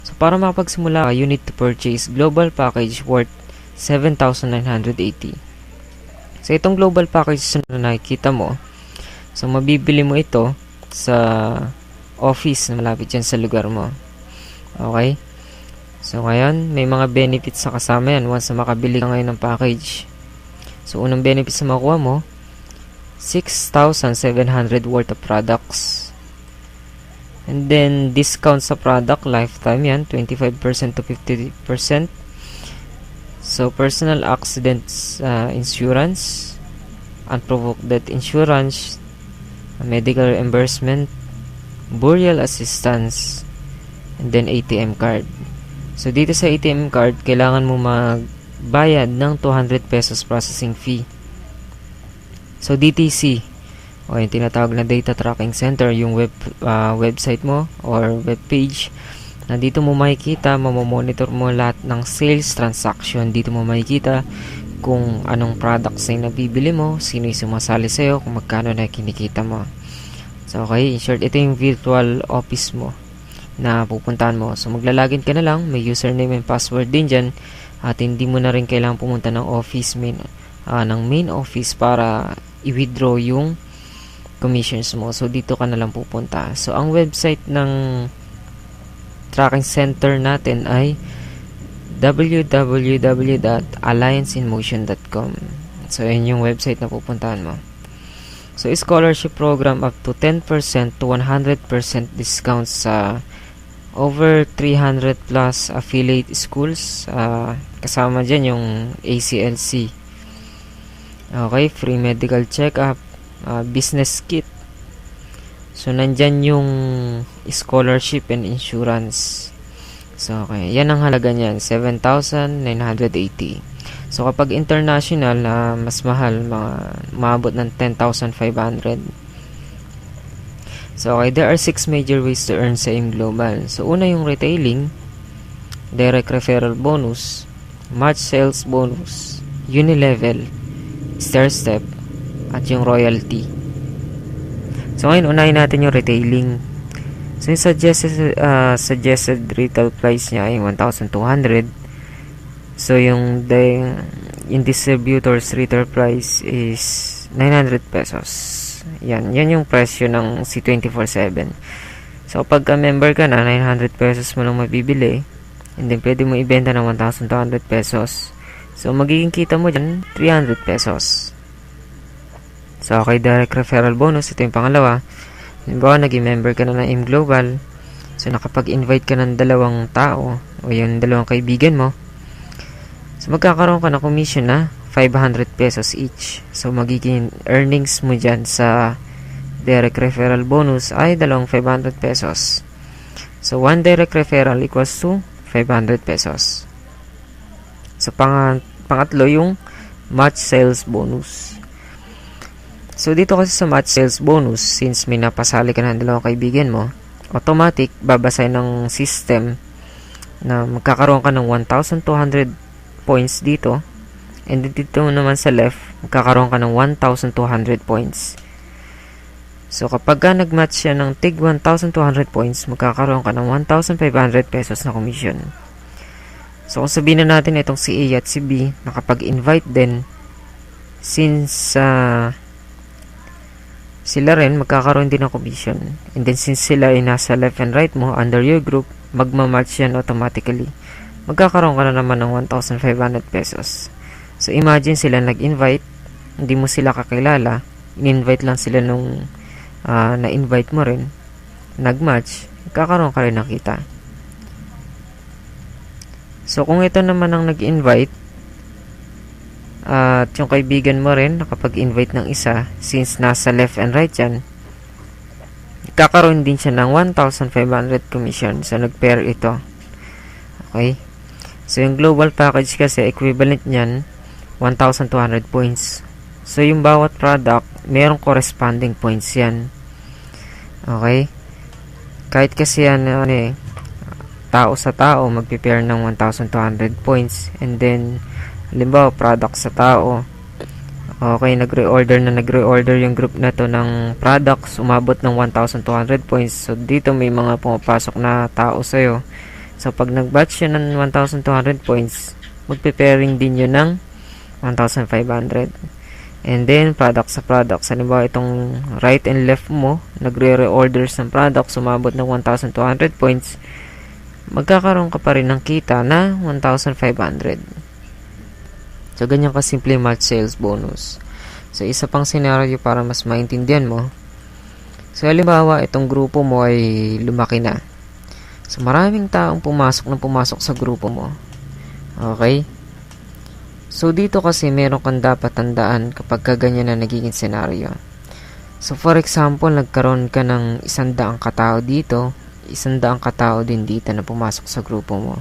So, para makapagsimula ka, you need to purchase global package worth 7,980. So, itong global package na nakikita mo, so, mabibili mo ito sa office na malapit dyan sa lugar mo. Okay? So, ngayon, may mga benefits na kasama yan once na makabili ka ngayon ng package. So, unang benefits na makuha mo, 6,700 worth of products. And then, discount sa product, lifetime yan, 25% to 50%. So, personal accidents insurance, unprovoked death insurance, medical reimbursement, burial assistance, and then ATM card. So, dito sa ATM card, kailangan mo magbayad ng 200 pesos processing fee. So, DTC, o yung tinatawag na Data Tracking Center, yung website mo or web page, na dito mo makikita, mamomonitor mo lahat ng sales transaction. Dito mo makikita kung anong products na nabibili mo, sino yung sumasali sa'yo, kung magkano na kinikita mo. So, okay, in short, ito yung virtual office mo na pupuntahan mo. So, maglalagin ka na lang, may username and password din dyan, at hindi mo na rin kailangan pumunta ng office ng main office para i-withdraw yung commissions mo. So, dito ka na lang pupunta. So, ang website ng tracking center natin ay www.allianceinmotion.com. So, yun yung website na pupuntahan mo. So, scholarship program up to 10% to 100% discount sa over 300 plus affiliate schools. Kasama dyan yung ACLC. Okay, free medical check-up, business kit. So, nandyan yung scholarship and insurance. So, okay, yan ang halaga niyan, 7,980. So, kapag international, mas mahal, maabot ng 10,500. So, okay, there are 6 major ways to earn sa AIM Global. So, una yung retailing, direct referral bonus, match sales bonus, unilevel, stair step, at yung royalty. So, ngayon, unahin natin yung retailing. So, yung suggested retail price niya ay 1,200. So, yung distributor's retail price is 900 pesos. Yan yung presyo ng C247. So, pagka member ka na, 900 pesos mo lang mabibili. And then, pwede mo ibenta ng 1,200 pesos. So, magiging kita mo dyan, 300 pesos. So, okay, direct referral bonus. Ito yung pangalawa. Halimbawa, naging member ka na ng AIM Global. So, nakapag-invite ka ng 2 tao o yung 2 kaibigan mo. So, magkakaroon ka ng commission na 500 pesos each. So, magiging earnings mo dyan sa direct referral bonus ay 500 pesos. So, 1 direct referral equals to 500 pesos. So, pangatlo yung match sales bonus. So, dito kasi sa match sales bonus, since may napasali ka ng 2 kaibigan mo, automatic, babasay ng system na magkakaroon ka ng 1,200 points dito. And dito naman sa left, magkakaroon ka ng 1,200 points. So, kapag ka nag-match siya ng tig 1,200 points, magkakaroon ka ng 1,500 pesos na commission. So, kung sabihin na natin itong si A at si B, nakapag-invite din, since sila rin, magkakaroon din ng commission. And then, since sila ay nasa left and right mo, under your group, magmamatch yan automatically. Magkakaroon ka na naman ng 1,500 pesos. So, imagine sila nag-invite, hindi mo sila kakilala, in-invite lang sila nung na-invite mo rin, nag-match, magkakaroon ka rin ng kita. So, kung ito naman ang nag-invite, at yung kaibigan mo rin, nakapag-invite ng isa, since nasa left and right yan, kakaroon din siya ng 1,500 commission. So, nag-pair ito. Okay? So, yung global package kasi, equivalent niyan, 1,200 points. So, yung bawat product, mayroong corresponding points yan. Okay? Kahit kasi yan, tao sa tao, mag-pair ng 1,200 points. And then, halimbawa, product sa tao. Okay, nagre-order yung group na to ng products, umabot ng 1,200 points. So, dito may mga pumapasok na tao sa'yo. So, pag nag-batch yun ng 1,200 points, magpe-pairing din yun ng 1,500. And then, product sa product. Halimbawa, itong right and left mo, nagre-reorders ng product, sumabot ng 1,200 points, magkakaroon ka pa rin ng kita na 1,500. So, ganyan ka simple match sales bonus. So, isa pang scenario para mas maintindihan mo. So, halimbawa, itong grupo mo ay lumaki na. So, maraming taong pumasok sa grupo mo. Okay? So, dito kasi meron kang dapat tandaan kapag ganyan na nagiging senaryo. So, for example, nagkaroon ka ng 100 katao dito, 100 katao din dito na pumasok sa grupo mo.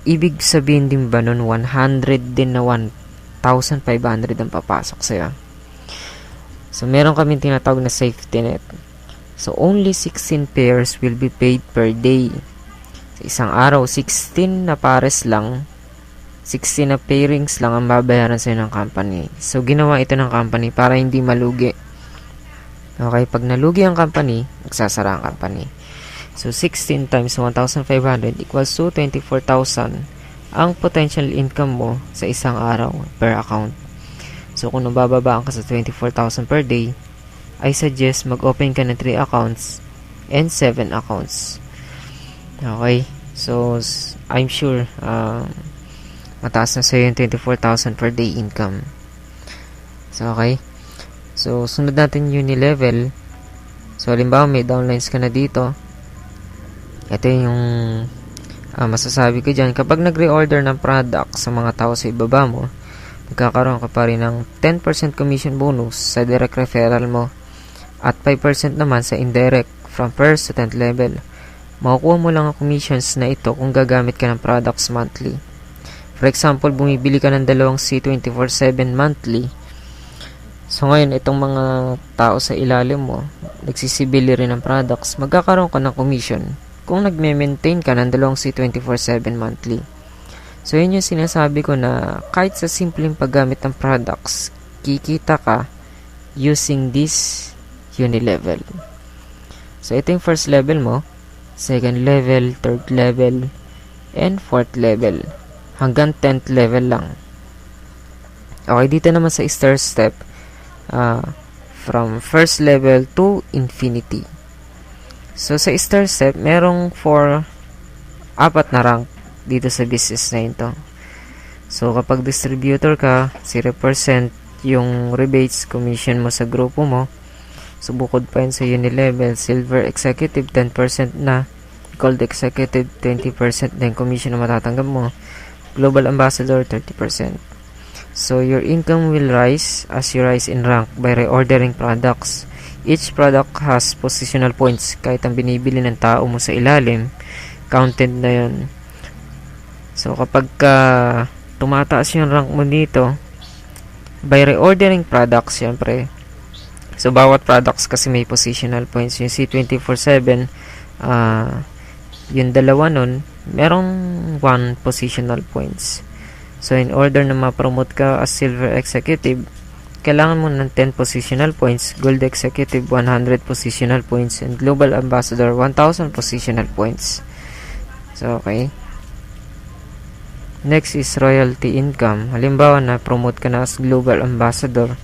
Ibig sabihin din ba nun 100 din na 1,500 ang papasok sa'yo? So, meron kaming tinatawag na safety net. So, only 16 pairs will be paid per day. Sa isang araw, 16 na pares lang, 16 na pairings lang ang babayaran sa'yo ng company. So, ginawa ito ng company para hindi malugi. Okay, pag nalugi ang company, magsasara ang company. So, 16 times 1,500 equals to 24,000 ang potential income mo sa isang araw per account. So, kung nabababaan ka sa 24,000 per day, I suggest mag-open ka ng 3 accounts and 7 accounts. Okay? So, I'm sure mataas na sa'yo yung 24,000 per day income. So, okay? So, sunod natin Unilevel. So, halimbawa may downlines ka na dito. Ito yung masasabi ko dyan. Kapag nag-reorder ng product sa mga tao sa ibaba mo, magkakaroon ka pa rin ng 10% commission bonus sa direct referral mo at 5% naman sa indirect from 1st to 10th level. Makukuha mo lang ang commissions na ito kung gagamit ka ng products monthly. For example, bumibili ka ng 2 C24/7 monthly. So ngayon, itong mga tao sa ilalim mo, nagsisibili rin ng products, magkakaroon ka ng commission kung nagme-maintain ka ng 2 C24/7 monthly. So yun yung sinasabi ko na kahit sa simpleng paggamit ng products, kikita ka using this Unilevel. So, ito yung first level mo, second level, third level, and fourth level. Hanggang 10th level lang. Okay, dito naman sa star step, from first level to infinity. So, sa star step, merong 4 na rank dito sa business na ito. So, kapag distributor ka, 0% yung rebates, commission mo sa grupo mo. So, bukod pa yun sa Unilevel, Silver Executive, 10% na. Gold Executive, 20% na yung commission na matatanggap mo. Global Ambassador, 30%. So, your income will rise as you rise in rank by reordering products. Each product has positional points. Kahit ang binibili ng tao mo sa ilalim, counted na yun. So, kapag tumataas yung rank mo dito, by reordering products, syempre, so, bawat products kasi may positional points. Yung C24/7, yung dalawa nun, merong 1 positional points. So, in order na ma-promote ka as Silver Executive, kailangan mo ng 10 positional points, Gold Executive, 100 positional points, and Global Ambassador, 1,000 positional points. So, okay. Next is royalty income. Halimbawa na promote ka na as Global Ambassador,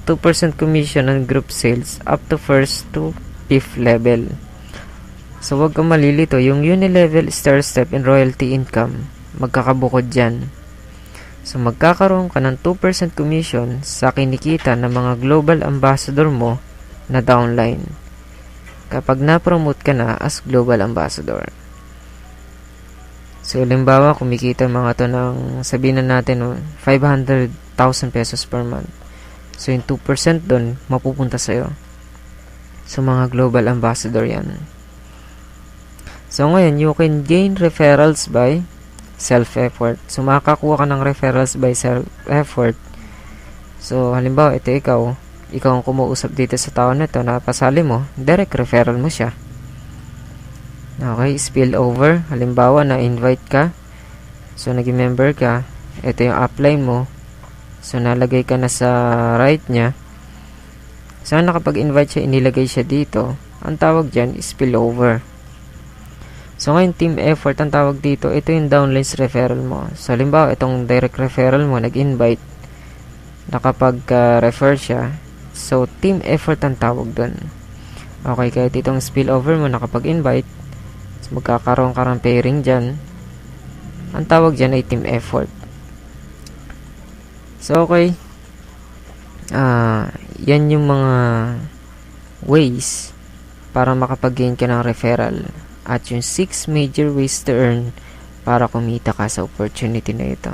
2% commission on group sales up to 1st to 5th level. So, wag kang malilito. Yung Unilevel, Star Step, and Royalty Income, magkakabukod dyan. So, magkakaroon ka ng 2% commission sa kinikita ng mga Global Ambassador mo na downline kapag na-promote ka na as Global Ambassador. So, halimbawa, kumikita mga to ng, sabihin na natin, 500,000 pesos per month. So, yung 2% dun, mapupunta sa'yo. So, mga Global Ambassador yan. So, ngayon, you can gain referrals by self-effort. So, makakakuha ka ng referrals by self-effort. So, halimbawa, ito ikaw ang kumuusap dito sa tao na ito, napasali mo, direct referral mo siya. Okay, spill over. Halimbawa, na-invite ka. So, naging member ka. Ito yung upline mo. So, nalagay ka na sa right niya. Sana kapag invite siya, inilagay siya dito. Ang tawag dyan is spillover. So ngayon, team effort ang tawag dito. Ito yung downlines referral mo. So halimbawa, itong direct referral mo, nag-invite, nakapag-refer siya. So team effort ang tawag dun. Okay, kahit itong spillover mo, nakapag-invite, so magkakaroon ka ng pairing dyan. Ang tawag dyan ay team effort. So okay, yan yung mga ways para makapag-gain ka ng referral at yung 6 major ways to earn para kumita ka sa opportunity na ito.